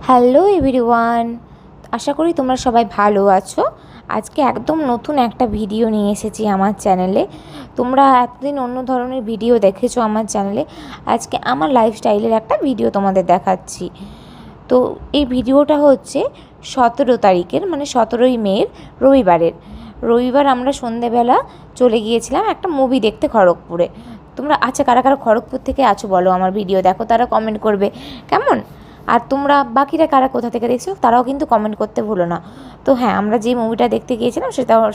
Hello everyone, আশা করি তোমরা সবাই ভালো আছো। আজকে একদম নতুন একটা ভিডিও নিয়ে এসেছি আমার চ্যানেলে। তোমরা এতদিন অন্য ধরনের ভিডিও দেখেছো আমার চ্যানেলে, আজকে আমার লাইফস্টাইলের একটা ভিডিও তোমাদের দেখাচ্ছি। তো এই ভিডিওটা হচ্ছে 17 তারিখের, মানে 17ই মের রবিবার আমরা সন্ধেবেলা চলে গিয়েছিলাম একটা মুভি দেখতে খড়গপুরে। তোমরা আচ্ছা কারা কারা খড়গপুর থেকে আছো বলো, আমার ভিডিও দেখো, তারা কমেন্ট করবে কেমন। আর তোমরা বাকিরা কারা কোথা থেকে দেখছো তারাও কিন্তু কমেন্ট করতে ভুলো না। তো হ্যাঁ, আমরা যে মুভিটা দেখতে গিয়েছিলাম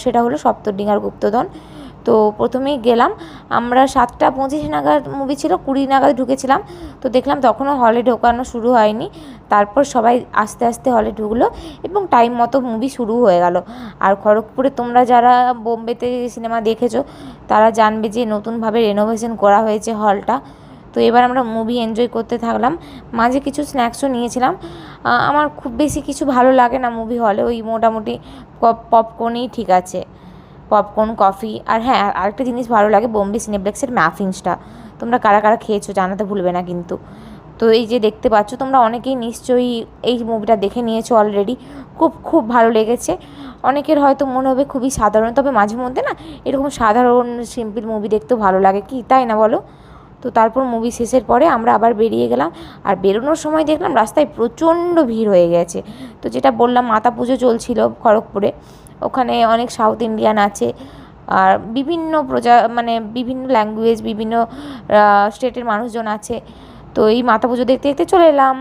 সেটা হলো সপ্তর্ষিনীর গুপ্তধন। তো প্রথমেই গেলাম আমরা 7:25 নাগাদ, মুভি ছিল 20 নাগাদ ঢুকেছিলাম। তো দেখলাম তখনও হলে ঢোকানো শুরু হয়নি। তারপর সবাই আস্তে আস্তে হলে ঢুকলো এবং টাইম মতো মুভি শুরু হয়ে গেল। আর খড়গপুরে তোমরা যারা বোম্বেতে সিনেমা দেখেছো তারা জানবে যে নতুনভাবে রেনোভেশন করা হয়েছে হলটা। তো এবার আমরা মুভি এনজয় করতে থাকলাম, মাঝে কিছু স্ন্যাক্সও নিয়েছিলাম। আমার খুব বেশি কিছু ভালো লাগে না মুভি হলে, ওই মোটামুটি পপকর্নই ঠিক আছে, পপকর্ন, কফি। আর হ্যাঁ, আরেকটা জিনিস ভালো লাগে, বোম্বে সিনেপ্লেক্সের ম্যাফিন্সটা। তোমরা কারা কারা খেয়েছো জানাতে ভুলবে না কিন্তু। তো এই যে দেখতে পাচ্ছ তোমরা অনেকেই নিশ্চয়ই এই মুভিটা দেখে নিয়েছো অলরেডি। খুব খুব ভালো লেগেছে। অনেকের হয়তো মনে হবে খুবই সাধারণ, তবে মাঝে মধ্যে না এরকম সাধারণ সিম্পল মুভি দেখতেও ভালো লাগে, কি তাই না বলো? তো তারপর মুভি শেষের পরে আমরা আবার বেরিয়ে গেলাম। আর বেরোনোর সময় দেখলাম রাস্তায় প্রচণ্ড ভিড় হয়ে গেছে। তো যেটা বললাম, মাতা পুজো চলছিল খড়গপুরে, ওখানে অনেক সাউথ ইন্ডিয়ান আছে আর বিভিন্ন মানে বিভিন্ন ল্যাঙ্গুয়েজ, বিভিন্ন স্টেটের মানুষজন আছে। তো এই মাতা পুজো দেখতে দেখতে চলে এলাম।